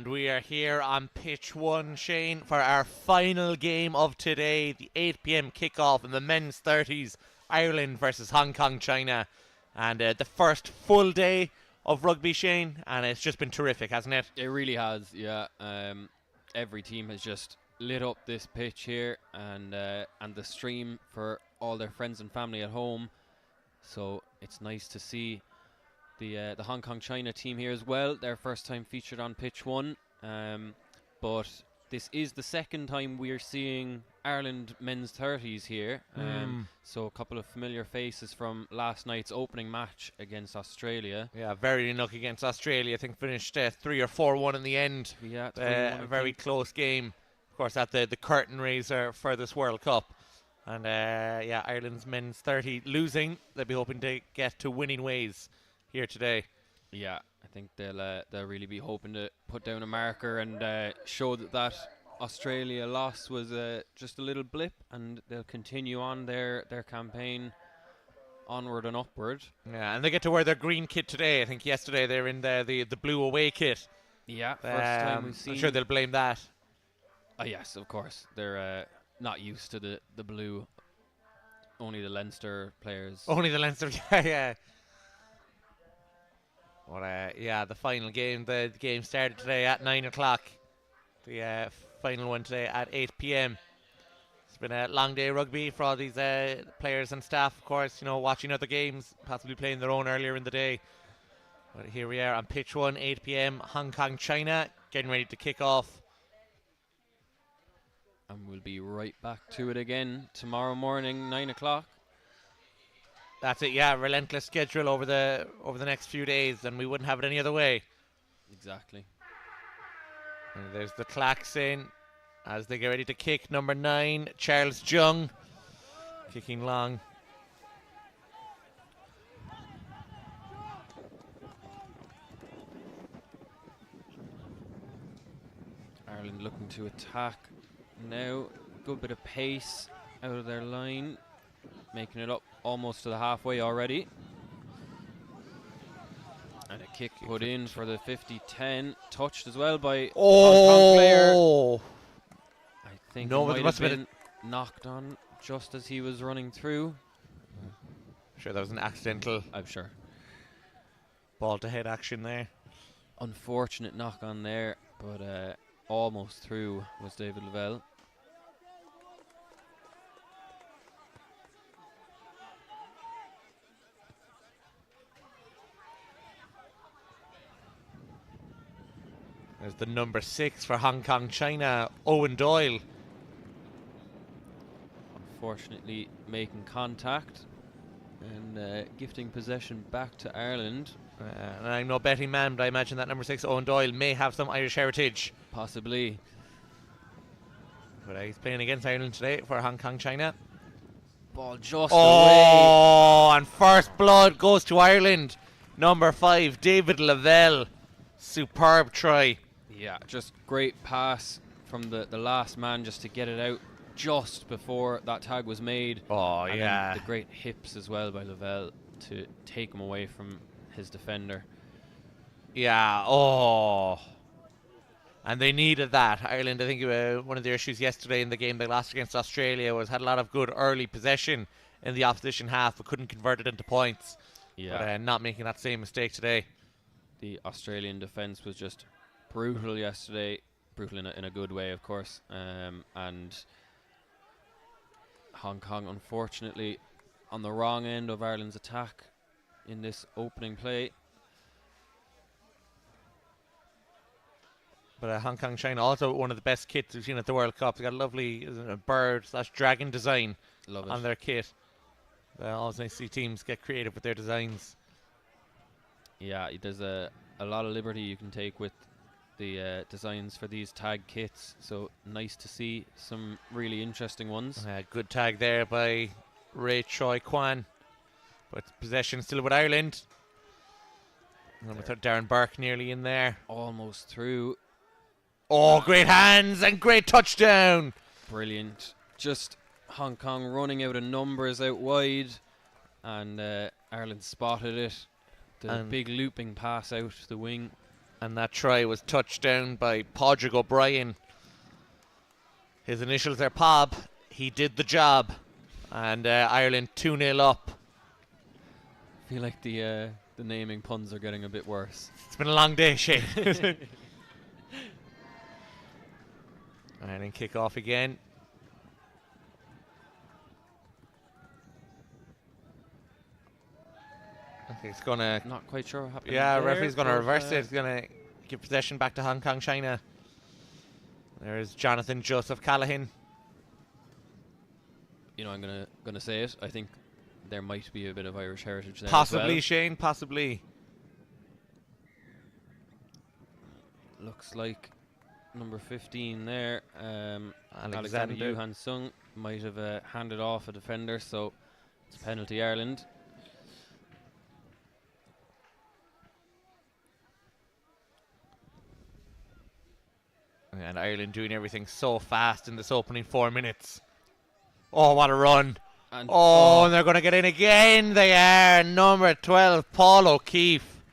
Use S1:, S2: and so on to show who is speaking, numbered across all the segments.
S1: And we are here on pitch 1, Shane, for our final game of today, the 8 p.m. kickoff in the men's 30s, Ireland versus Hong Kong, China. And the first full day of rugby, Shane, and it's just been terrific, hasn't it?
S2: It really has, yeah. Every team has just lit up this pitch here, and the stream for all their friends and family at home. So it's nice to see the Hong Kong China team here as well. Their first time featured on pitch 1, but this is the second time we are seeing Ireland men's 30s here. So a couple of familiar faces from last night's opening match against Australia.
S1: Yeah, very lucky against Australia. I think finished 3 or 4-1 in the end.
S2: Yeah,
S1: a very close game. Of course, at the curtain raiser for this World Cup. And Ireland's men's 30 losing. They'll be hoping to get to winning ways here today.
S2: Yeah, I think they'll really be hoping to put down a marker and show that Australia loss was just a little blip, and they'll continue on their campaign onward and upward.
S1: Yeah, and they get to wear their green kit today. I think yesterday they were in the blue away kit.
S2: Yeah, first time we've seen.
S1: I'm sure they'll blame that.
S2: Yes, of course. They're not used to the blue. Only the Leinster players.
S1: Only the Leinster, yeah. The final game. The game started today at 9 o'clock. The final one today at 8 p.m. It's been a long day of rugby for all these players and staff, of course, watching other games, possibly playing their own earlier in the day. But here we are on pitch 1, 8 p.m, Hong Kong, China, getting ready to kick off.
S2: And we'll be right back to it again tomorrow morning, 9 o'clock.
S1: That's it, yeah. Relentless schedule over the next few days, and we wouldn't have it any other way.
S2: Exactly.
S1: And there's the clacks in as they get ready to kick. Number 9, Charles Jung, kicking long.
S2: Ireland looking to attack now. Good bit of pace out of their line, making it up almost to the halfway already. And a kick put in for the 50-10, touched as well by Hong Kong player. I think it might have been knocked on just as he was running through.
S1: Sure, that was an accidental.
S2: I'm sure.
S1: Ball to head action there.
S2: Unfortunate knock on there, but almost through was David Lavelle.
S1: There's the number 6 for Hong Kong, China, Owen Doyle.
S2: Unfortunately making contact and gifting possession back to Ireland.
S1: And I'm no betting man, but I imagine that number 6, Owen Doyle, may have some Irish heritage.
S2: Possibly.
S1: But he's playing against Ireland today for Hong Kong, China.
S2: Ball just away.
S1: And first blood goes to Ireland. Number 5, David Lavelle. Superb try.
S2: Yeah, just great pass from the last man just to get it out just before that tag was made.
S1: Oh,
S2: and
S1: yeah.
S2: The great hips as well by Lavelle to take him away from his defender.
S1: Yeah, and they needed that. Ireland, I think one of their issues yesterday in the game they lost against Australia was had a lot of good early possession in the opposition half, but couldn't convert it into points.
S2: Yeah.
S1: But not making that same mistake today.
S2: The Australian defence was just brutal yesterday. Brutal in a good way, of course. And Hong Kong, unfortunately, on the wrong end of Ireland's attack in this opening play.
S1: But Hong Kong, China, also one of the best kits we've seen at the World Cup. They've got a lovely bird/dragon design on their kit. Always nice to see teams get creative with their designs.
S2: Yeah, there's a lot of liberty you can take with the designs for these tag kits. So nice to see some really interesting ones.
S1: Good tag there by Ray Choi Kwan. But possession still with Ireland. With Darren Burke nearly in there.
S2: Almost through.
S1: Oh, great hands and great touchdown.
S2: Brilliant. Just Hong Kong running out of numbers out wide. And Ireland spotted it. The big looping pass out the wing.
S1: And that try was touched down by Padraig O'Brien. His initials are Pob. He did the job. And Ireland 2-0 up.
S2: I feel like the naming puns are getting a bit worse.
S1: It's been a long day, Shane. Ireland kick off again. I think it's gonna.
S2: Not quite sure what happened.
S1: Yeah,
S2: there,
S1: referee's gonna
S2: but,
S1: reverse it. He's gonna give possession back to Hong Kong, China. There's Jonathan Joseph Callaghan.
S2: You know, I'm gonna say it. I think there might be a bit of Irish heritage there.
S1: Possibly,
S2: as well.
S1: Shane. Possibly.
S2: Looks like number 15 there.
S1: Alexander
S2: Johansson might have handed off a defender, so it's penalty Ireland.
S1: And Ireland doing everything so fast in this opening 4 minutes. Oh, what a run.
S2: And
S1: and they're going to get in again. They are. Number 12, Paul O'Keefe.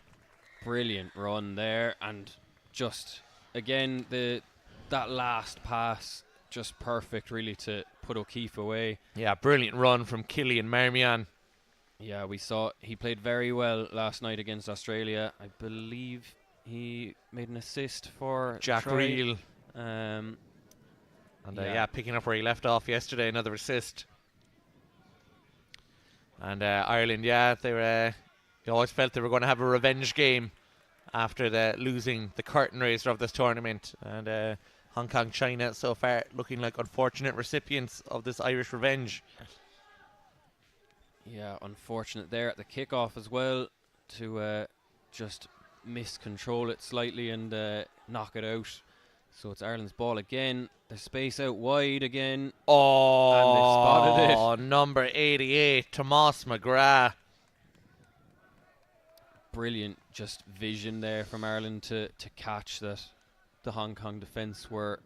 S2: Brilliant run there. And just, again, that last pass, just perfect, really, to put O'Keefe away.
S1: Yeah, brilliant run from Killian Marmion.
S2: Yeah, we saw he played very well last night against Australia. I believe he made an assist for
S1: Jack
S2: try.
S1: Reel.
S2: And
S1: Picking up where he left off yesterday, another assist. And Ireland, they were. You always felt they were going to have a revenge game after losing the curtain raiser of this tournament. And Hong Kong, China, so far looking like unfortunate recipients of this Irish revenge.
S2: Yeah, unfortunate there at the kickoff as well to just miscontrol it slightly and knock it out. So it's Ireland's ball again. The space out wide again.
S1: Oh,
S2: and they spotted it.
S1: Number 88, Tomas McGrath.
S2: Brilliant, just vision there from Ireland to catch that. The Hong Kong defence were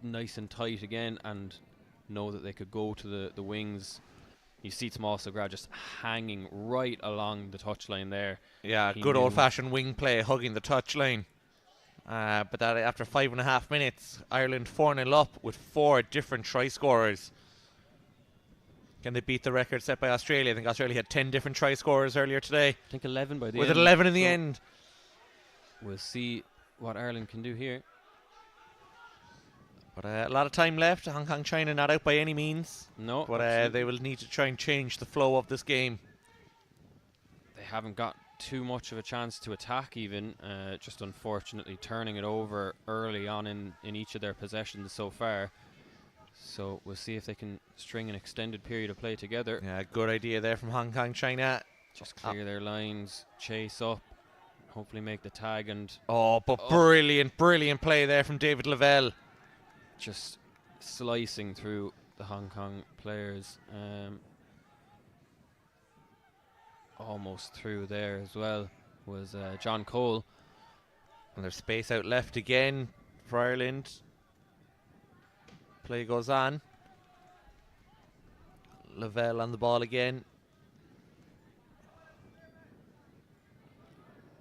S2: nice and tight again and know that they could go to the wings. You see Tomas McGrath just hanging right along the touchline there.
S1: Yeah,
S2: He
S1: good
S2: knew.
S1: old-fashioned wing play, hugging the touchline. But that after 5.5 minutes, Ireland 4-0 up with 4 different try scorers. Can they beat the record set by Australia? I think Australia had 10 different try scorers earlier today.
S2: I think 11 by the
S1: With
S2: end.
S1: it 11 in the
S2: So
S1: end.
S2: We'll see what Ireland can do here.
S1: But a lot of time left. Hong Kong, China not out by any means.
S2: No,
S1: But they will need to try and change the flow of this game.
S2: they haven't got too much of a chance to attack even. Just unfortunately turning it over early on in each of their possessions so far. So we'll see if they can string an extended period of play together.
S1: Yeah, good idea there from Hong Kong, China.
S2: Just clear their lines, chase up, hopefully make the tag and...
S1: Brilliant play there from David Lavelle.
S2: Just slicing through the Hong Kong players. Almost through there as well was John Cole.
S1: And there's space out left again for Ireland. Play goes on. Lavelle on the ball again.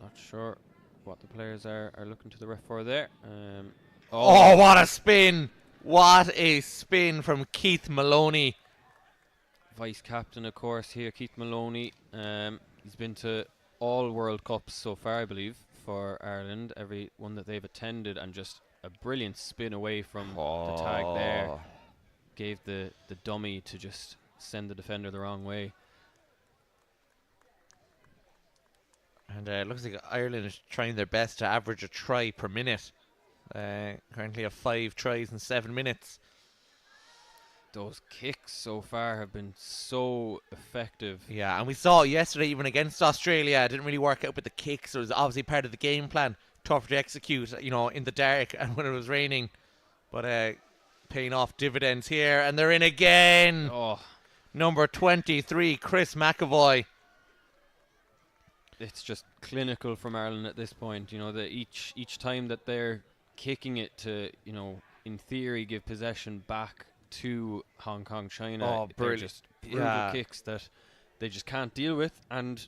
S2: Not sure what the players are looking to the ref for there.
S1: What a spin! What a spin from Keith Maloney.
S2: Vice captain, of course, here, Keith Maloney. He's been to all World Cups so far, I believe, for Ireland, every one that they've attended, and just a brilliant spin away from the tag there. Gave the dummy to just send the defender the wrong way.
S1: And it looks like Ireland is trying their best to average a try per minute. Currently have 5 tries in 7 minutes.
S2: Those kicks so far have been so effective.
S1: Yeah, and we saw it yesterday even against Australia. It didn't really work out with the kicks. It was obviously part of the game plan. Tough to execute, in the dark and when it was raining. But paying off dividends here. And they're in again. Number 23, Chris McAvoy.
S2: It's just clinical from Ireland at this point. That each time that they're kicking it to, in theory, give possession back to Hong Kong, China. They're just brutal kicks that they just can't deal with, and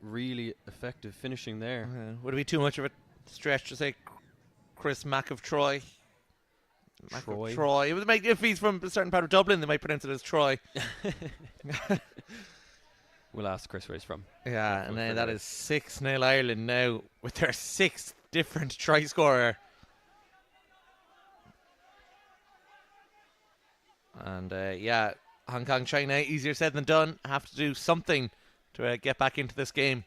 S2: really effective finishing there.
S1: Would it be too much of a stretch to say Chris Mack of Troy.
S2: Troy.
S1: Troy. It would make, if he's from a certain part of Dublin, they might pronounce it as Troy.
S2: We'll ask Chris where he's from.
S1: Yeah, and that is 6-0 Ireland now with their 6th different try scorer. And yeah, Hong Kong, China, easier said than done. Have to do something to get back into this game.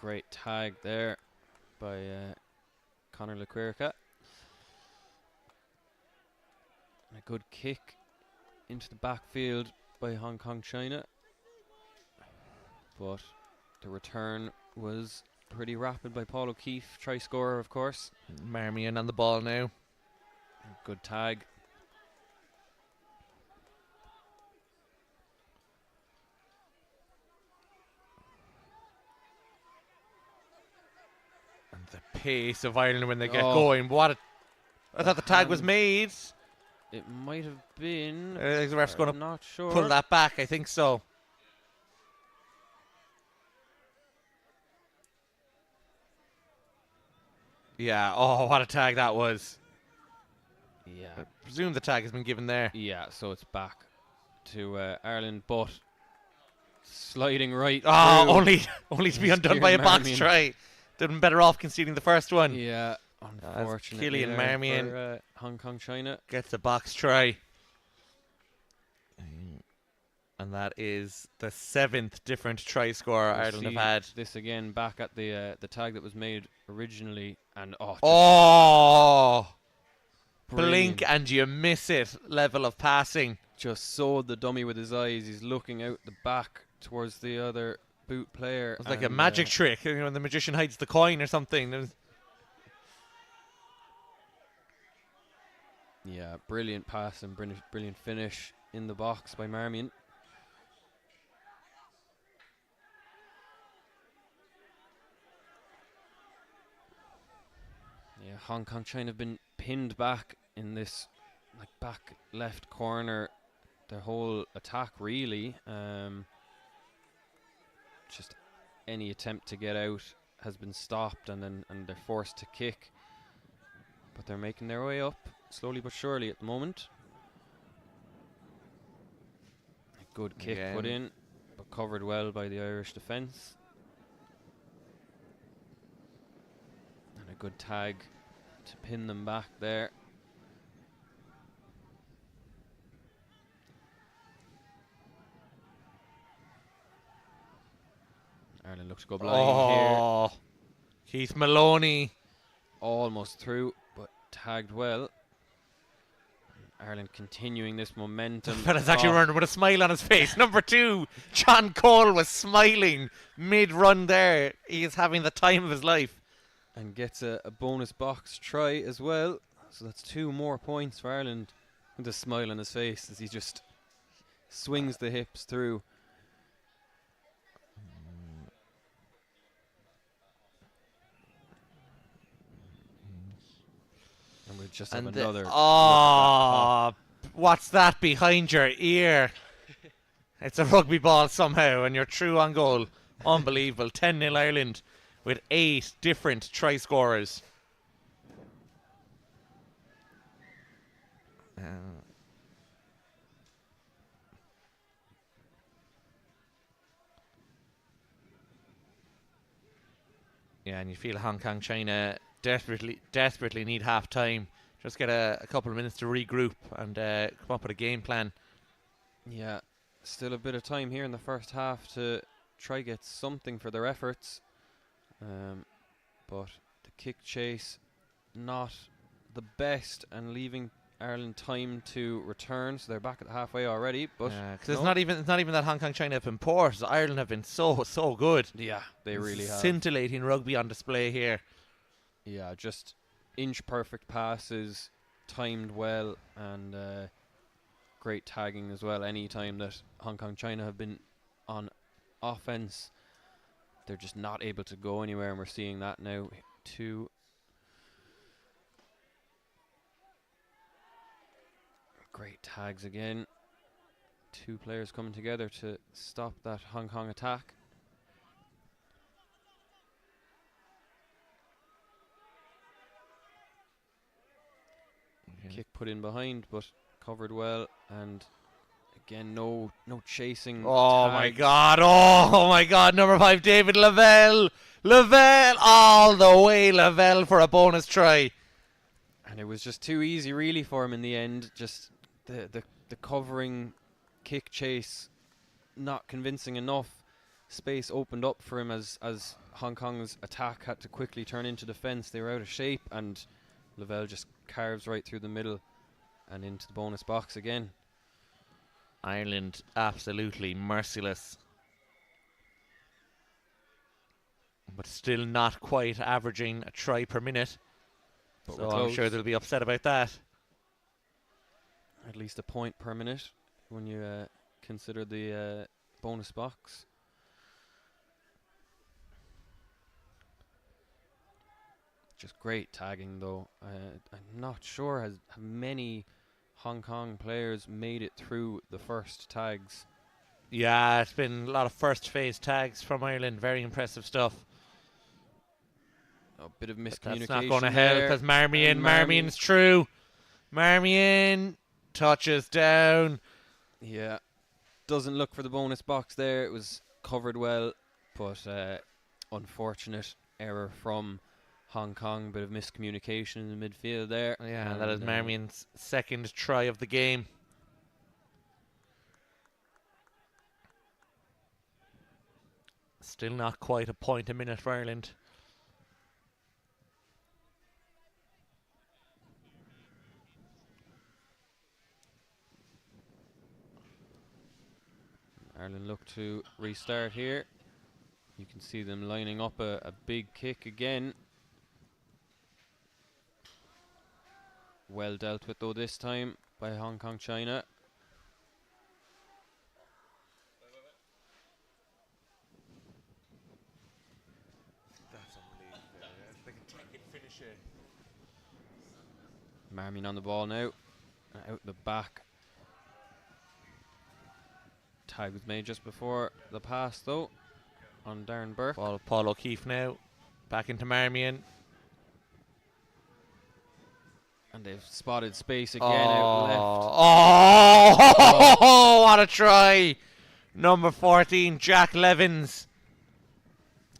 S2: Great tag there by Conor Lequirca. A good kick into the backfield by Hong Kong, China. But the return was pretty rapid by Paul O'Keefe, try scorer, of course.
S1: Marmion on the ball now.
S2: Good tag.
S1: And the pace of Ireland when they get going. I thought the tag was made.
S2: It might have been.
S1: The ref's going to
S2: not sure.
S1: pull that back. I think so. Yeah. Oh, what a tag that was.
S2: Yeah.
S1: I presume the tag has been given there.
S2: Yeah, so it's back to Ireland, but sliding right.
S1: Oh, only to be undone by a box
S2: Marmion.
S1: try. Done better off conceding the first one.
S2: Yeah, unfortunately.
S1: Killian Marmion
S2: for, Hong Kong, China.
S1: gets a box try. And that is the 7th different try scorer
S2: We'll
S1: Ireland have
S2: see
S1: had.
S2: this again back at the tag that was made originally, and
S1: Blink and you miss it level of passing.
S2: just sawed the dummy with his eyes. He's looking out the back towards the other boot player.
S1: It was like a magic trick, when the magician hides the coin or something.
S2: Yeah, brilliant pass and brilliant finish in the box by Marmion. Yeah, Hong Kong, China have been pinned back in this back left corner. Their whole attack really. Just any attempt to get out has been stopped, and they're forced to kick. But they're making their way up slowly but surely at the moment. A good kick put in, but covered well by the Irish defence. And a good tag to pin them back there. Ireland looks to go blind here.
S1: Keith Maloney.
S2: Almost through, but tagged well. Ireland continuing this momentum.
S1: Fella's actually running with a smile on his face. Number 2, John Cole was smiling mid-run there. He is having the time of his life.
S2: And gets a bonus box try as well. So that's 2 more points for Ireland. With a smile on his face as he just swings the hips through. And we just have another.
S1: What's that behind your ear? It's a rugby ball somehow, and you're true on goal. Unbelievable. 10-0 Ireland with 8 different try scorers. Yeah, and you feel Hong Kong, China desperately need half time. Just get a couple of minutes to regroup and come up with a game plan.
S2: Yeah, still a bit of time here in the first half to try get something for their efforts. But the kick chase not the best, and leaving Ireland time to return, so they're back at the halfway already. But
S1: because it's not even that Hong Kong, China have been poor. Ireland have been so good.
S2: Yeah, they really have.
S1: Scintillating rugby on display here.
S2: Yeah, just inch perfect passes, timed well, and great tagging as well. Any time that Hong Kong, China have been on offense, they're just not able to go anywhere, and we're seeing that now too. Great tags again. 2 players coming together to stop that Hong Kong attack. Kick put in behind, but covered well, and again, no chasing.
S1: Oh my
S2: tags.
S1: God! Oh my God! Number 5, David Lavelle. Lavelle all the way. Lavelle for a bonus try.
S2: And it was just too easy, really, for him in the end. Just the covering kick chase, not convincing enough. Space opened up for him as Hong Kong's attack had to quickly turn into defence. They were out of shape, and Lavelle just carves right through the middle and into the bonus box again.
S1: Ireland absolutely merciless, but still not quite averaging a try per minute.
S2: But
S1: So I'm sure they'll be upset about that.
S2: At least a point per minute when you consider the bonus box. Just great tagging, though. I'm not sure have many Hong Kong players made it through the first tags.
S1: Yeah, it's been a lot of first phase tags from Ireland. Very impressive stuff.
S2: A bit of miscommunication.
S1: That's not going to help as
S2: And
S1: Marmion's through. Marmion touches down.
S2: Yeah, doesn't look for the bonus box there. It was covered well, but unfortunate error from Hong Kong. Bit of miscommunication in the midfield there.
S1: Yeah, that is Marmion's second try of the game. Still not quite a point a minute for Ireland.
S2: Ireland look to restart here. You can see them lining up a big kick again. Well dealt with, though, this time by Hong Kong China.
S1: That's unbelievable. They can take it, finish it.
S2: Marmion on the ball now. Out the back. Tag was made just before the pass, though, on Darren Burke.
S1: Paul O'Keefe now. Back into Marmion.
S2: And they've spotted space again out left.
S1: Oh, what a try! Number 14, Jack Levins.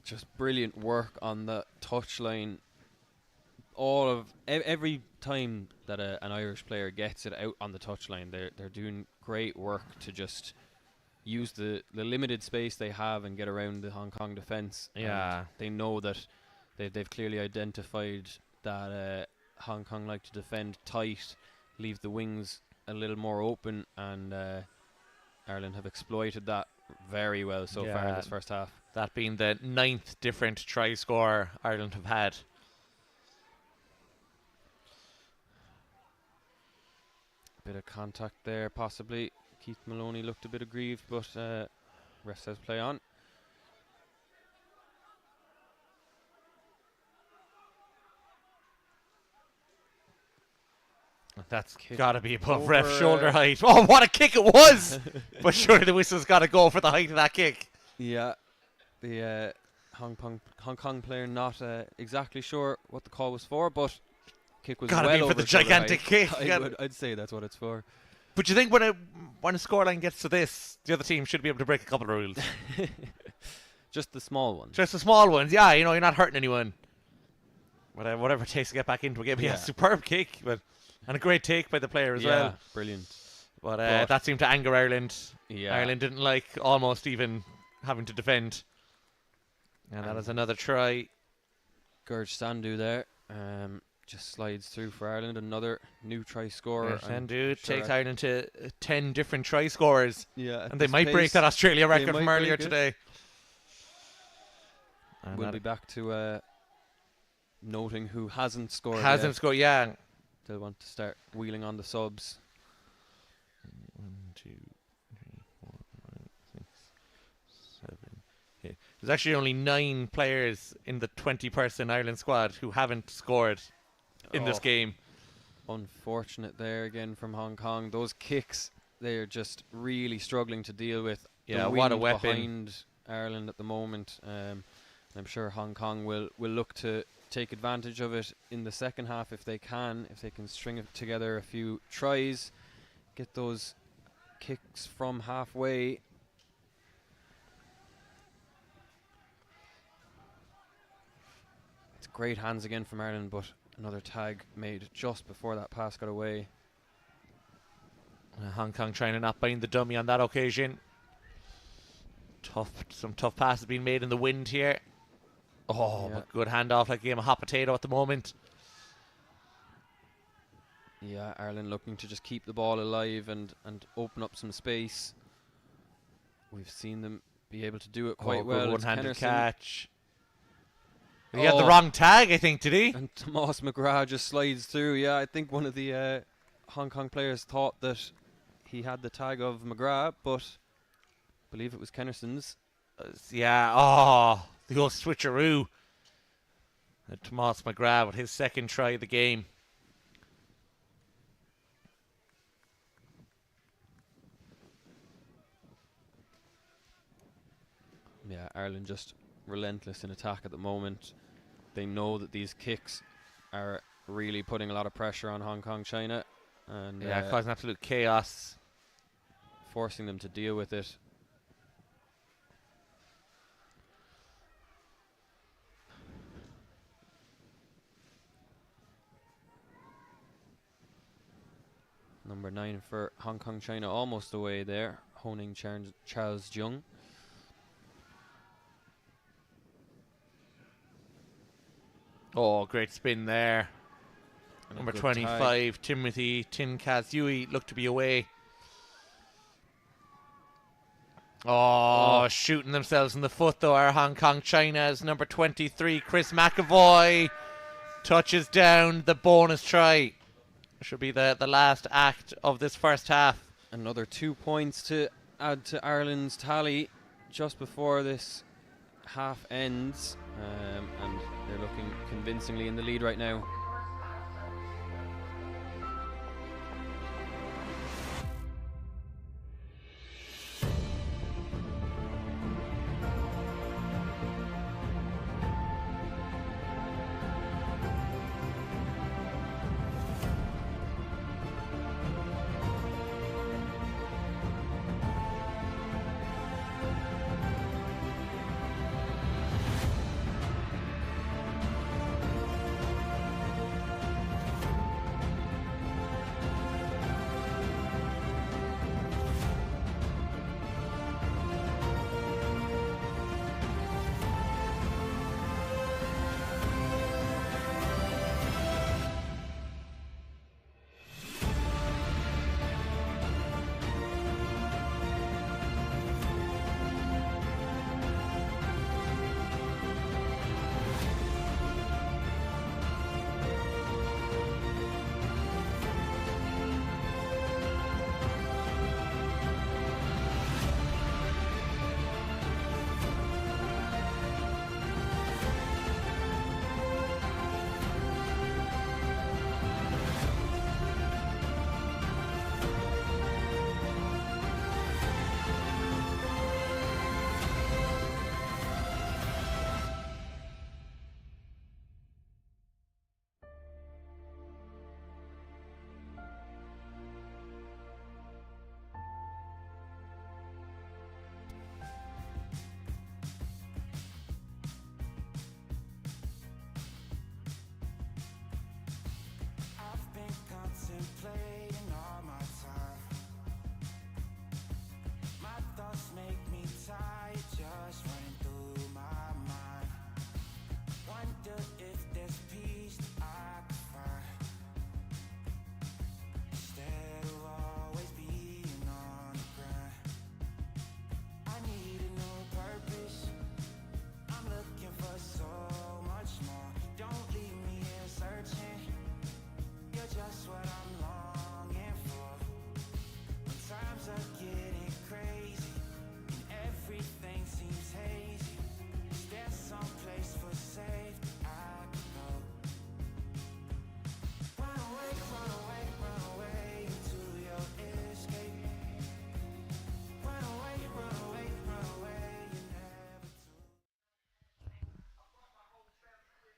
S2: Just brilliant work on the touchline. Every time that an Irish player gets it out on the touchline, they're doing great work to just use the limited space they have and get around the Hong Kong defence.
S1: Yeah.
S2: And they know that they've clearly identified that Hong Kong like to defend tight, leave the wings a little more open, and Ireland have exploited that very well so far in this first half.
S1: That being the 9th different try scorer Ireland have had.
S2: Bit of contact there, possibly. Keith Maloney looked a bit aggrieved, but ref says play on.
S1: That's got to be above ref shoulder height. Oh, what a kick it was! But surely the whistle's got to go for the height of that kick.
S2: Yeah, the Hong Kong player not exactly sure what the call was for, but kick was
S1: Gotta
S2: well
S1: be
S2: over
S1: for the gigantic kick.
S2: I'd say that's what it's for.
S1: But you think when a scoreline gets to this, the other team should be able to break a couple of rules.
S2: Just the small ones.
S1: Just the small ones, yeah. You know, you're not hurting anyone. Whatever it takes to get back into a game. Yeah, superb kick, and a great take by the player as well.
S2: Brilliant.
S1: But that seemed to anger Ireland.
S2: Yeah.
S1: Ireland didn't like almost even having to defend. And that is another try.
S2: Gurj Sandhu there. Just slides through for Ireland. Another new try scorer.
S1: Sandhu takes Ireland to 10 different try scorers.
S2: Yeah.
S1: And they might break that Australia record from earlier today. And
S2: we'll be back to noting who hasn't scored.
S1: Scored, yeah.
S2: They'll want to start wheeling on the subs.
S1: 1, 2, 3, 4, 5, 6, 7, 8. There's actually only 9 players in the 20-person Ireland squad who haven't scored in this game.
S2: Unfortunate there again from Hong Kong. Those kicks, they're just really struggling to deal with.
S1: Yeah, what a weapon
S2: behind Ireland at the moment. I'm sure Hong Kong will look to take advantage of it in the second half if they can string together a few tries, get those kicks from halfway. It's great hands again from Ireland, but another tag made just before that pass got away.
S1: Hong Kong trying to not bind the dummy on that occasion. Some tough passes being made in the wind here. Oh, but good handoff, like a game of hot potato at the moment.
S2: Yeah, Ireland looking to just keep the ball alive and open up some space. We've seen them be able to do it quite well.
S1: One-handed catch. He had the wrong tag, I think, did he?
S2: And Tomas McGrath just slides through. Yeah, I think one of the Hong Kong players thought that he had the tag of McGrath, but I believe it was Kennerson's.
S1: The old switcheroo. Tomas McGrath with his second try of the game.
S2: Yeah, Ireland just relentless in attack at the moment. They know that these kicks are really putting a lot of pressure on Hong Kong China, and
S1: causing absolute chaos,
S2: forcing them to deal with it. Number 9 for Hong Kong China, almost away there. Honing Charles Jung.
S1: Oh, great spin there.
S2: And
S1: number 25, tag. Timothy Tin Kazui looked to be away. Shooting themselves in the foot though are Hong Kong China's number 23, Chris McAvoy. Touches down the bonus try. Should be the last act of this first half.
S2: Another 2 points to add to Ireland's tally just before this half ends, and they're looking convincingly in the lead right now.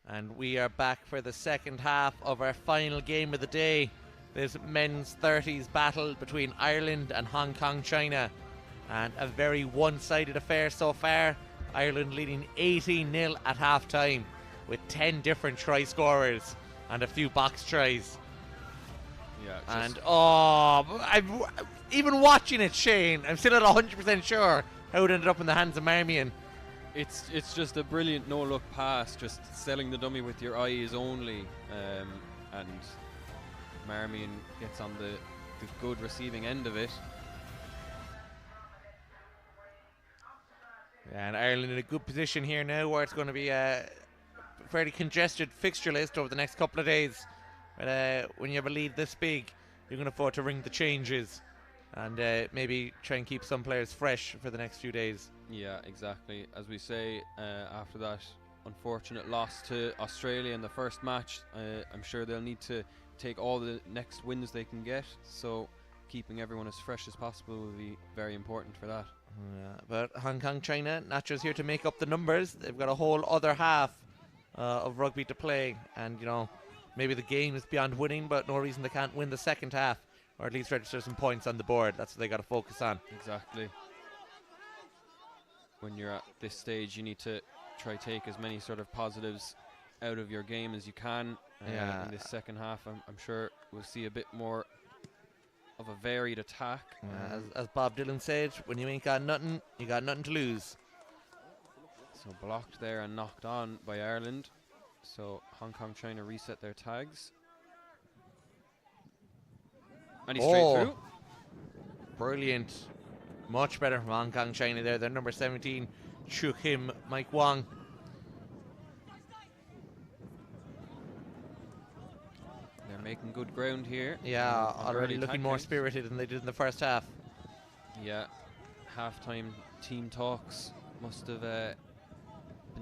S1: And we are back for the second half of our final game of the day. This men's 30s battle between Ireland and Hong Kong, China. And a very one-sided affair so far. Ireland leading 18-0 at half-time with 10 different try scorers and a few box tries.
S2: Yeah,
S1: and I'm even watching it, Shane, I'm still not 100% sure how it ended up in the hands of Marmion.
S2: It's just a brilliant no-look pass, just selling the dummy with your eyes only, and Marmion gets on the good receiving end of it.
S1: And Ireland in a good position here now, where it's going to be a fairly congested fixture list over the next couple of days. But when you have a lead this big, you're going to afford to ring the changes and maybe try and keep some players fresh for the next few days.
S2: Yeah, exactly. As we say, after that unfortunate loss to Australia in the first match, I'm sure they'll need to take all the next wins they can get, so keeping everyone as fresh as possible will be very important for that.
S1: Yeah, but Hong Kong, China, not just here to make up the numbers. They've got a whole other half of rugby to play, and maybe the game is beyond winning, but no reason they can't win the second half, or at least register some points on the board. That's what they got to focus on.
S2: Exactly. When you're at this stage, you need to try take as many sort of positives out of your game as you can. In this second half, I'm sure we'll see a bit more of a varied attack.
S1: As Bob Dylan said, when you ain't got nothing, you got nothing to lose.
S2: So blocked there and knocked on by Ireland. So Hong Kong trying to reset their tags. And he's straight through.
S1: Brilliant. Much better from Hong Kong, China there. Their number 17, Chu Kim Mike Wong.
S2: They're making good ground here.
S1: Yeah, already looking more spirited than they did in the first half.
S2: Yeah, half-time team talks must have been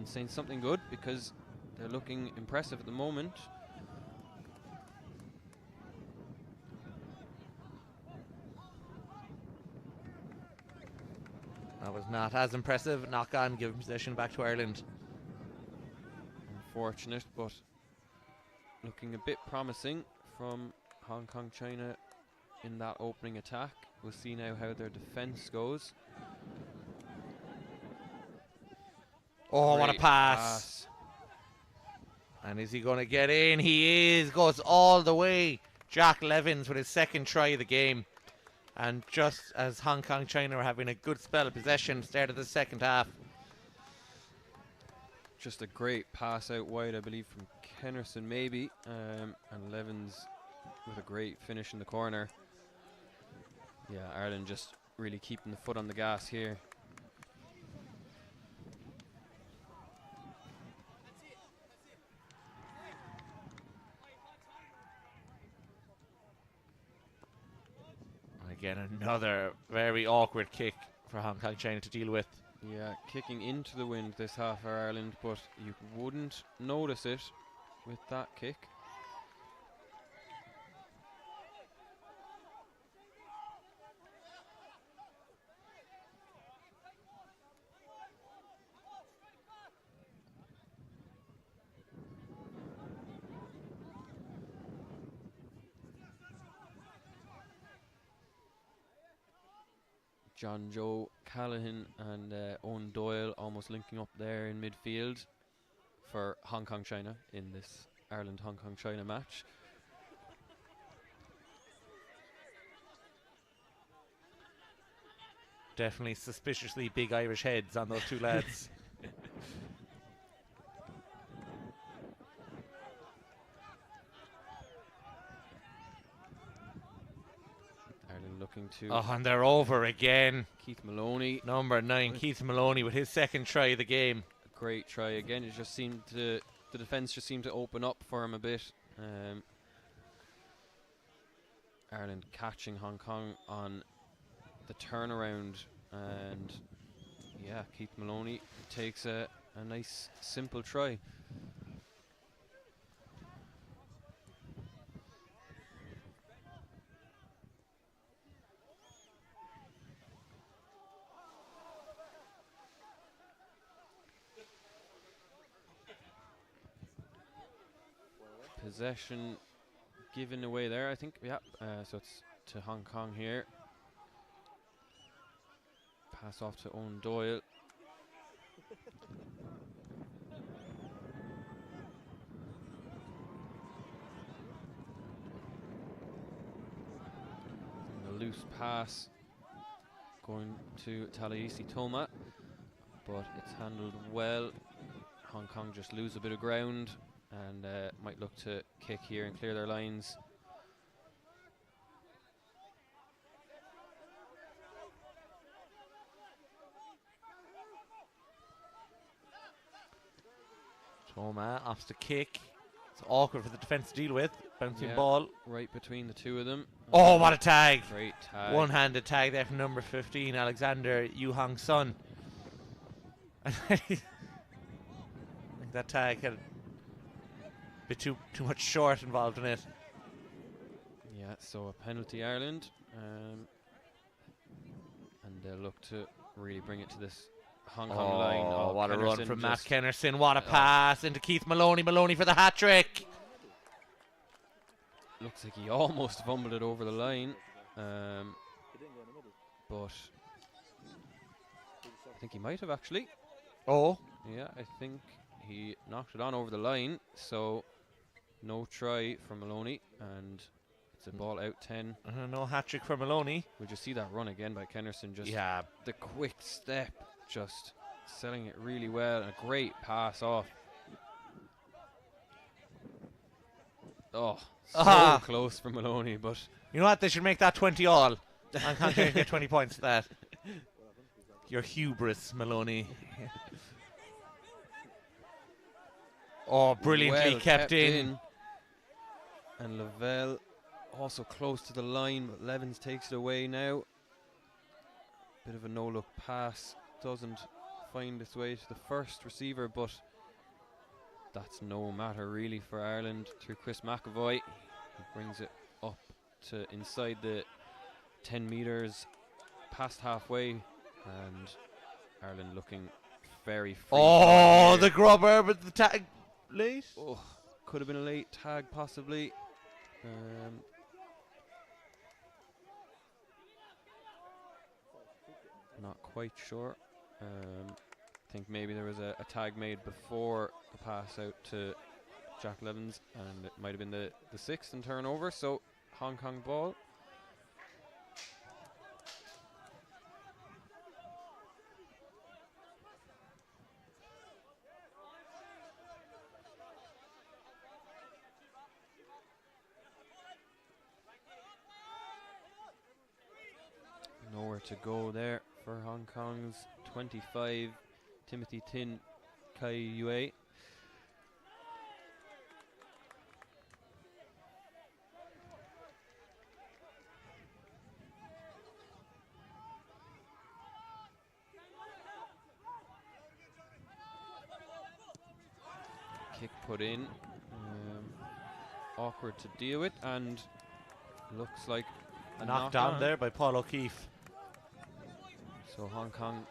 S2: saying something good, because they're looking impressive at the moment.
S1: That was not as impressive. Knock on, giving possession back to Ireland.
S2: Unfortunate, but looking a bit promising from Hong Kong China in that opening attack. We'll see now how their defense goes.
S1: Oh,
S2: Great
S1: what a pass. And is he going to get in? He is. Goes all the way. Jack Levins with his second try of the game. And just as Hong Kong China are having a good spell of possession, start of the second half.
S2: Just a great pass out wide, I believe, from Kennerson maybe. And Levins with a great finish in the corner. Yeah, Ireland just really keeping the foot on the gas here.
S1: Again, another very awkward kick for Hong Kong China to deal with.
S2: Yeah, kicking into the wind this half for Ireland, but you wouldn't notice it with that kick. John Joe Callahan and Owen Doyle almost linking up there in midfield for Hong Kong China in this Ireland-Hong Kong China match.
S1: Definitely suspiciously big Irish heads on those two lads.
S2: Ireland looking to...
S1: Oh, and they're over again.
S2: Keith Maloney.
S1: Number 9, Keith Maloney with his second try of the game.
S2: A great try again. It just seemed to... The defence just seemed to open up for him a bit. Ireland catching Hong Kong on the turnaround, and yeah, Keith Maloney takes a nice simple try. possession given away there, I think. Yeah, so it's to Hong Kong here. Pass off to Owen Doyle. And the loose pass going to Talieisi Toma, but it's handled well. Hong Kong just lose a bit of ground and might look to kick here and clear their lines.
S1: Toma off the kick. It's awkward for the defence to deal with. Bouncing
S2: Yeah,
S1: ball.
S2: right between the two of them.
S1: Oh, what a tag!
S2: Great tag.
S1: One-handed tag there from number 15, Alexander Yu Hong Sun. I think that tag had a bit too much short involved in it.
S2: Yeah, so a penalty Ireland, and they'll look to really bring it to this Hong Kong line.
S1: Oh, what a run
S2: Kennerson
S1: from Matt Kennerson. What a pass into Keith Maloney. Maloney for the hat-trick.
S2: Looks like he almost fumbled it over the line, but I think he might have actually.
S1: Oh.
S2: Yeah, I think he knocked it on over the line, so no try for Maloney, and it's a ball out 10.
S1: No hat-trick for Maloney.
S2: We'll just see that run again by Kennerson. Just
S1: yeah,
S2: the quick step, just selling it really well, and a great pass off. Oh, so close for Maloney, but
S1: you know what? They should make that 20 all. I can't get 20 points for that. Your hubris, Maloney. Oh, brilliantly
S2: well
S1: kept in.
S2: And Lavelle also close to the line, but Levins takes it away now. Bit of a no-look pass. Doesn't find its way to the first receiver, but that's no matter really for Ireland through Chris McAvoy. He brings it up to inside the 10 metres, past halfway, and Ireland looking very free.
S1: Oh, the grubber, but the tag late.
S2: Oh, could have been a late tag possibly. Not quite sure. I think maybe there was a tag made before the pass out to Jack Levins, and it might have been the sixth and turnover, so Hong Kong ball. Nowhere to go there for Hong Kong's 25, Timothy Tin Kai Yue. Kick put in, awkward to deal with, and looks like a
S1: knocked down there by Paul O'Keefe.
S2: So Hong Kong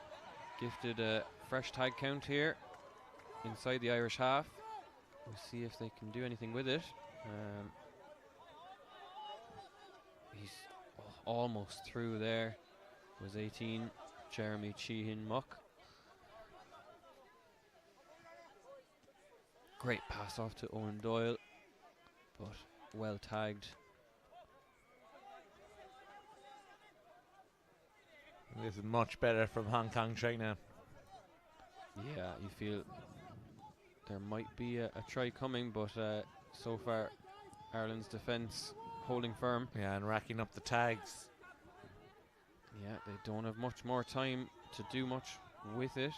S2: gifted a fresh tag count here inside the Irish half. We'll see if they can do anything with it. He's almost through there. Was 18, Jeremy Cheehin Muck. Great pass off to Owen Doyle, but well tagged.
S1: This is much better from Hong Kong China.
S2: Yeah, you feel there might be a try coming, but so far Ireland's defence holding firm.
S1: Yeah, and racking up the tags.
S2: Yeah, they don't have much more time to do much with it.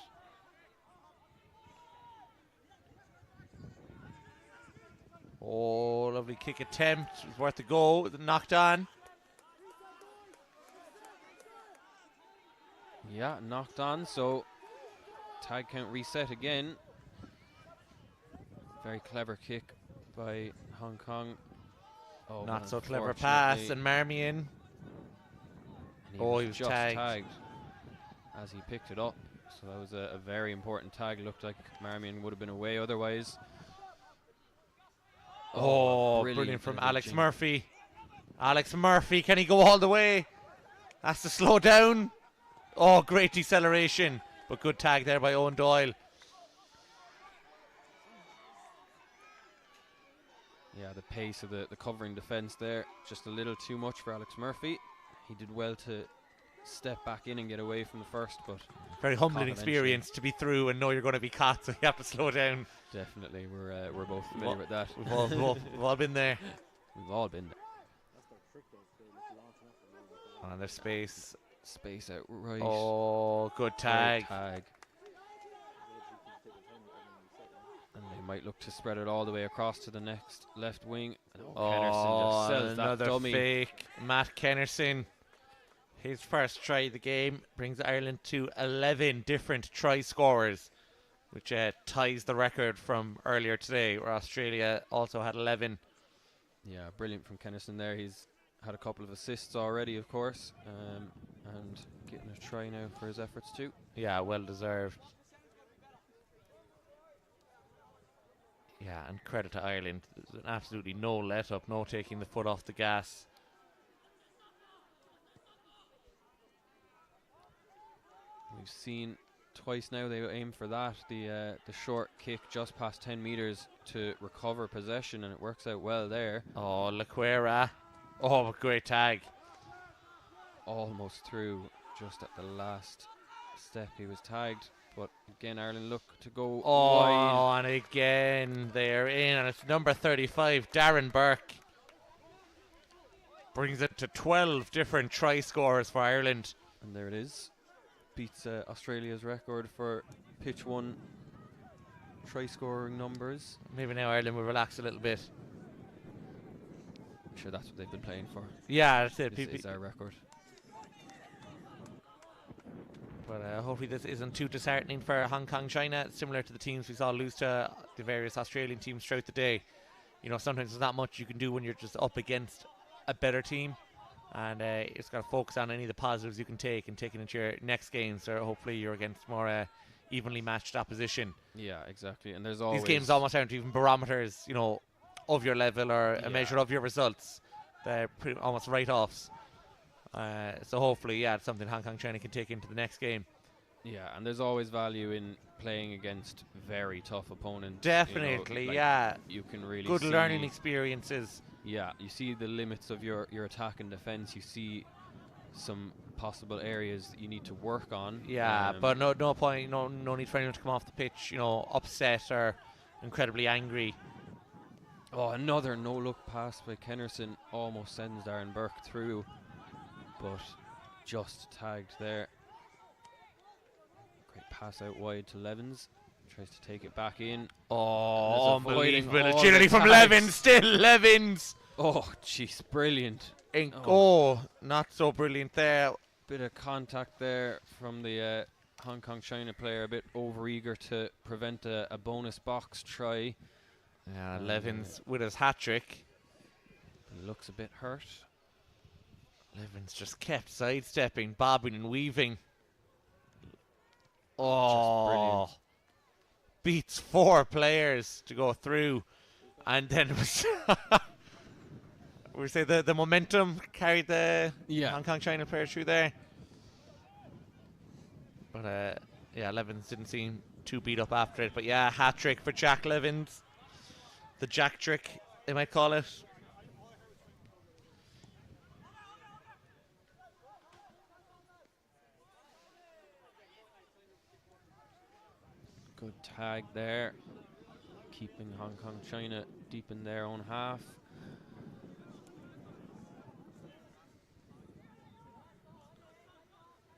S1: Oh, lovely kick attempt. It was worth a go. Knocked on.
S2: Yeah, knocked on, so tag count reset again. Very clever kick by Hong Kong. Oh,
S1: not so clever pass, and Marmion.
S2: He was just tagged as he picked it up. So that was a very important tag. Looked like Marmion would have been away otherwise.
S1: Oh, brilliant from Alex Murphy. Alex Murphy, can he go all the way? Has to slow down. Oh, great deceleration. But good tag there by Owen Doyle.
S2: Yeah, the pace of the covering defence there, just a little too much for Alex Murphy. He did well to step back in and get away from the first, but
S1: very humbling experience to be through and know you're going to be caught, so you have to slow down.
S2: Definitely, we're both familiar with that.
S1: We've all been there.
S2: We've all been there.
S1: And there's space
S2: out right.
S1: Oh, good tag.
S2: And they might look to spread it all the way across to the next left wing.
S1: Oh,
S2: just sells
S1: another
S2: that dummy.
S1: fake. Matt Kennerson, his first try of the game, brings Ireland to 11 different try scorers, which ties the record from earlier today, where Australia also had 11.
S2: Yeah, brilliant from Kennerson there. He's had a couple of assists already, of course, and getting a try now for his efforts too.
S1: Yeah, well deserved. Yeah, and credit to Ireland. There's absolutely no let up, no taking the foot off the gas.
S2: We've seen twice now they aim for that, the short kick just past 10 metres to recover possession, and it works out well there.
S1: Oh, Laquera. Oh, great tag.
S2: Almost through, just at the last step he was tagged. But again, Ireland look to go wide.
S1: Oh, and again they're in, and it's number 35, Darren Burke. Brings it to 12 different try scorers for Ireland.
S2: And there it is. Beats Australia's record for pitch one try scoring numbers.
S1: Maybe now Ireland will relax a little bit.
S2: I'm sure that's what they've been playing for.
S1: Yeah, that's it.
S2: This is our record.
S1: But hopefully this isn't too disheartening for Hong Kong, China. Similar to the teams we saw lose to the various Australian teams throughout the day. You know, sometimes there's not much you can do when you're just up against a better team. And it's got to focus on any of the positives you can take and take it into your next games. So hopefully you're against more evenly matched opposition.
S2: Yeah, exactly. And there's always...
S1: These games almost aren't even barometers, you know, of your level or a measure of your results. They're pretty almost write-offs. So hopefully, yeah, it's something Hong Kong China can take into the next game.
S2: Yeah, and there's always value in playing against very tough opponents.
S1: Definitely,
S2: you know, like
S1: yeah.
S2: You can really
S1: good
S2: see
S1: learning experiences.
S2: Yeah, you see the limits of your attack and defense. You see some possible areas that you need to work on.
S1: Yeah, but no point, no need for anyone to come off the pitch, you know, upset or incredibly angry.
S2: Oh, another no-look pass by Kennerson almost sends Darren Burke through, but just tagged there. Great pass out wide to Levins. Tries to take it back in.
S1: Oh, unbelievable agility from Levins. Still Levins.
S2: Oh, jeez, brilliant.
S1: Not so brilliant there.
S2: Bit of contact there from the Hong Kong China player. A bit overeager to prevent a bonus box try.
S1: Yeah, Levins with his hat-trick.
S2: Looks a bit hurt.
S1: Levins just kept sidestepping, bobbing and weaving. Oh, beats 4 players to go through, and then we say the momentum carried the Hong Kong China player through there. But yeah, Levins didn't seem too beat up after it. But yeah, hat trick for Jack Levins, the Jack trick they might call it.
S2: Good tag there, keeping Hong Kong China deep in their own half.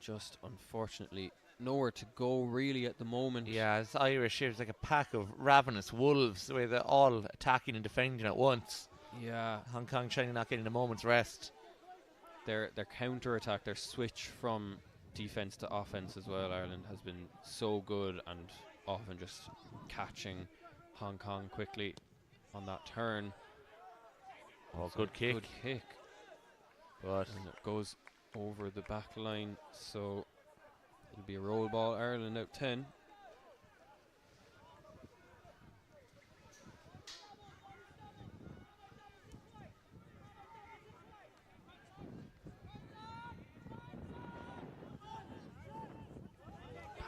S2: Just unfortunately nowhere to go really at the moment.
S1: Yeah, it's Irish. It was like a pack of ravenous wolves, the way they're all attacking and defending at once.
S2: Yeah,
S1: Hong Kong China not getting a moment's rest.
S2: Their counter attack, their switch from defense to offense as well, Ireland has been so good, and often just catching Hong Kong quickly on that turn.
S1: Oh, good kick.
S2: Good kick. But it goes over the back line, so it'll be a roll ball. Ireland out 10.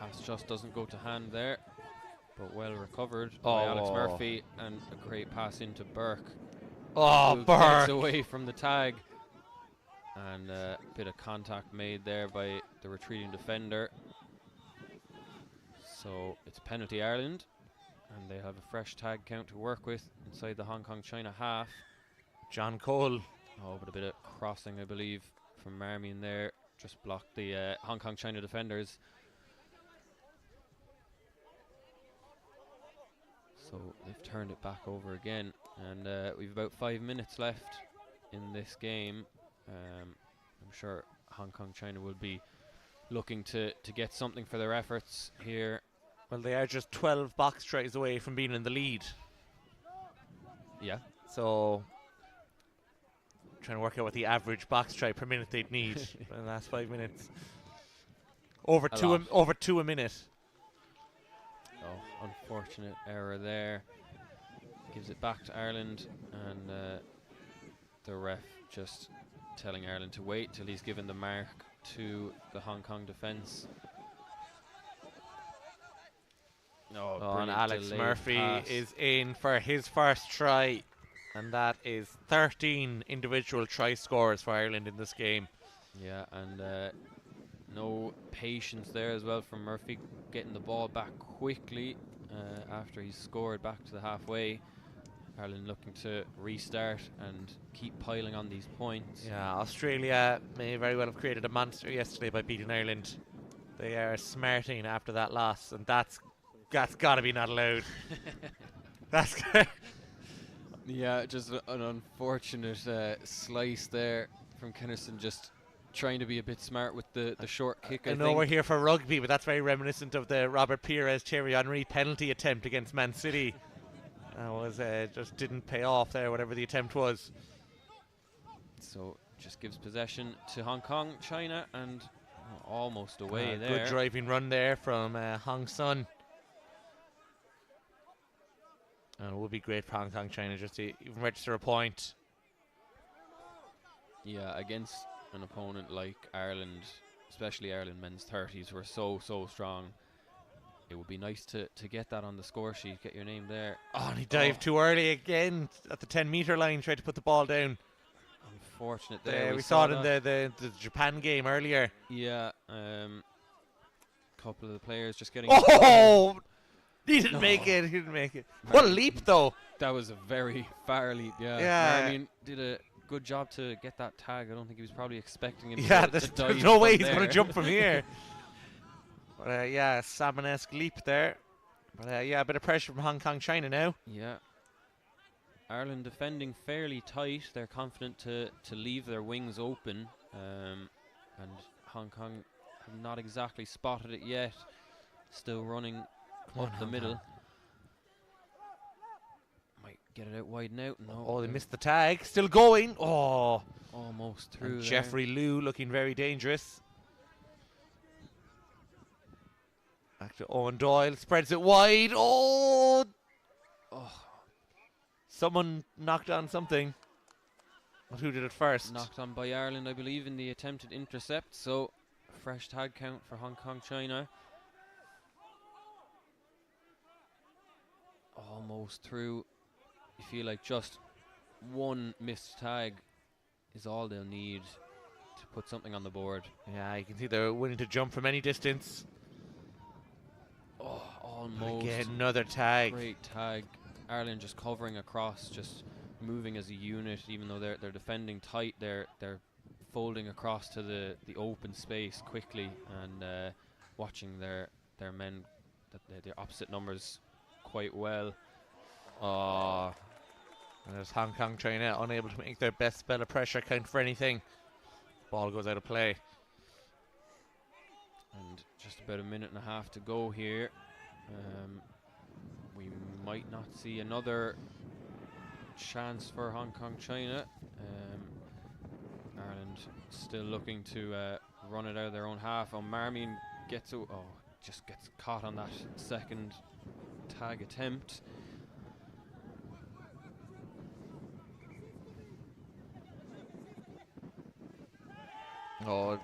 S2: Pass just doesn't go to hand there, but well recovered by Alex Murphy, and a great pass into Burke.
S1: Oh,
S2: Who
S1: Burke!
S2: gets away from the tag, and a bit of contact made there by the retreating defender. So it's penalty Ireland, and they have a fresh tag count to work with inside the Hong Kong-China half.
S1: John Cole.
S2: Oh, but a bit of crossing, I believe, from Marmion there. Just blocked the Hong Kong-China defenders. So they've turned it back over again, and we've about 5 minutes left in this game. I'm sure Hong Kong-China will be looking to get something for their efforts here.
S1: Well, they are just 12 box tries away from being in the lead.
S2: Yeah.
S1: So, trying to work out what the average box try per minute they'd need for the last 5 minutes. Over two a minute.
S2: Oh, unfortunate error there. Gives it back to Ireland, and the ref just telling Ireland to wait till he's given the mark to the Hong Kong defence. Oh,
S1: and Alex Murphy is in for his first try, and that is 13 individual try scores for Ireland in this game.
S2: Yeah, and no patience there as well from Murphy, getting the ball back quickly after he's scored back to the halfway. Ireland looking to restart and keep piling on these points.
S1: Yeah, Australia may very well have created a monster yesterday by beating Ireland. They are smarting after that loss, and that's got to be not allowed. That's
S2: yeah, just an unfortunate slice there from Kennerson, just trying to be a bit smart with the short kick.
S1: I know we're here for rugby, but that's very reminiscent of the Robert Pires Thierry Henry penalty attempt against Man City. That was just didn't pay off there, whatever the attempt was.
S2: So just gives possession to Hong Kong, China, and almost away there.
S1: Good driving run there from Hong Sun. And it would be great for Hong Kong, China just to even register a point.
S2: Yeah, against an opponent like Ireland, especially Ireland men's 30s, who are so strong. It would be nice to get that on the score sheet, get your name there.
S1: Oh, and he dived too early again at the 10-metre line, tried to put the ball down.
S2: Unfortunate there.
S1: We saw it in the Japan game earlier.
S2: Yeah, couple of the players just getting...
S1: Oh! He didn't make it. He didn't make it. What a leap, though.
S2: That was a very far leap, yeah.
S1: Yeah.
S2: I mean, did a good job to get that tag. I don't think he was probably expecting him to
S1: there's
S2: dive
S1: no way
S2: from
S1: he's going to
S2: there.
S1: jump from here. But yeah, salmon-esque leap there. But yeah, a bit of pressure from Hong Kong, China now.
S2: Yeah. Ireland defending fairly tight. They're confident to leave their wings open. And Hong Kong have not exactly spotted it yet. Still running up the middle. Might get it out wide now. No.
S1: Oh, they missed the tag. Still going. Oh.
S2: Almost through
S1: And
S2: there.
S1: Jeffrey Liu looking very dangerous. Back to Owen Doyle. Spreads it wide. Oh. Someone knocked on something. But who did it first?
S2: Knocked on by Ireland, I believe, in the attempted intercept. So, a fresh tag count for Hong Kong, China. Almost through. You feel like just one missed tag is all they'll need to put something on the board.
S1: Yeah, you can see they're willing to jump from any distance.
S2: Oh, almost.
S1: Again, another tag.
S2: Great tag. Ireland just covering across, just moving as a unit, even though they're defending tight. They're folding across to the open space quickly and watching their men, their opposite numbers, quite well.
S1: Oh, and there's Hong Kong, China unable to make their best spell of pressure count for anything. Ball goes out of play.
S2: And just about a minute and a half to go here. We might not see another chance for Hong Kong, China. Ireland still looking to run it out of their own half. Marmion gets just gets caught on that second tag attempt.
S1: Oh,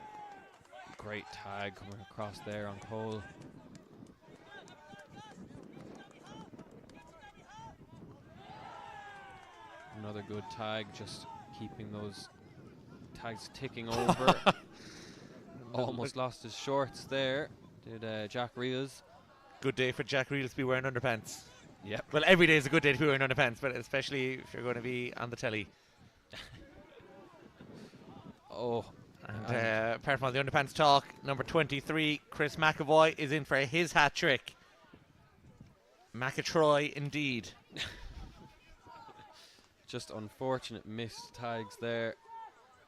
S2: great tag coming across there on Cole. another good tag, just keeping those tags ticking over. Almost lost his shorts there, did Jack Reels.
S1: Good day for Jack Reels to be wearing underpants.
S2: Yep.
S1: Well, every day is a good day to be wearing underpants, but especially if you're going to be on the telly.
S2: Oh.
S1: And apart from all the underpants talk, number 23, Chris McAvoy, is in for his hat trick. McAtroy indeed.
S2: Just unfortunate missed tags there.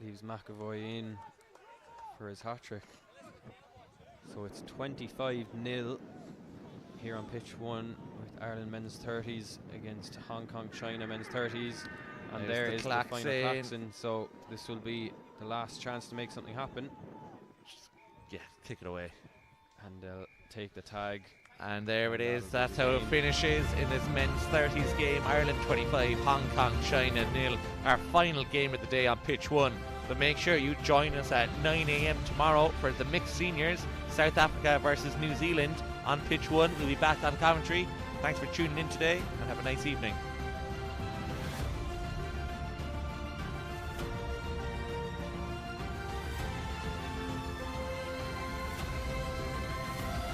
S2: Leaves McAvoy in for his hat trick. So it's 25-0 here on pitch 1 with Ireland men's 30s against Hong Kong China men's 30s. And there is the final klaxon. So this will be the last chance to make something happen.
S1: Yeah, kick it away.
S2: And they'll take the tag.
S1: And there it is. That's how it finishes in this men's 30s game. Ireland 25, Hong Kong China 0. Our final game of the day on pitch 1. But make sure you join us at 9 a.m. tomorrow for the mixed seniors, South Africa versus New Zealand on pitch 1. We'll be back on commentary. Thanks for tuning in today and have a nice evening.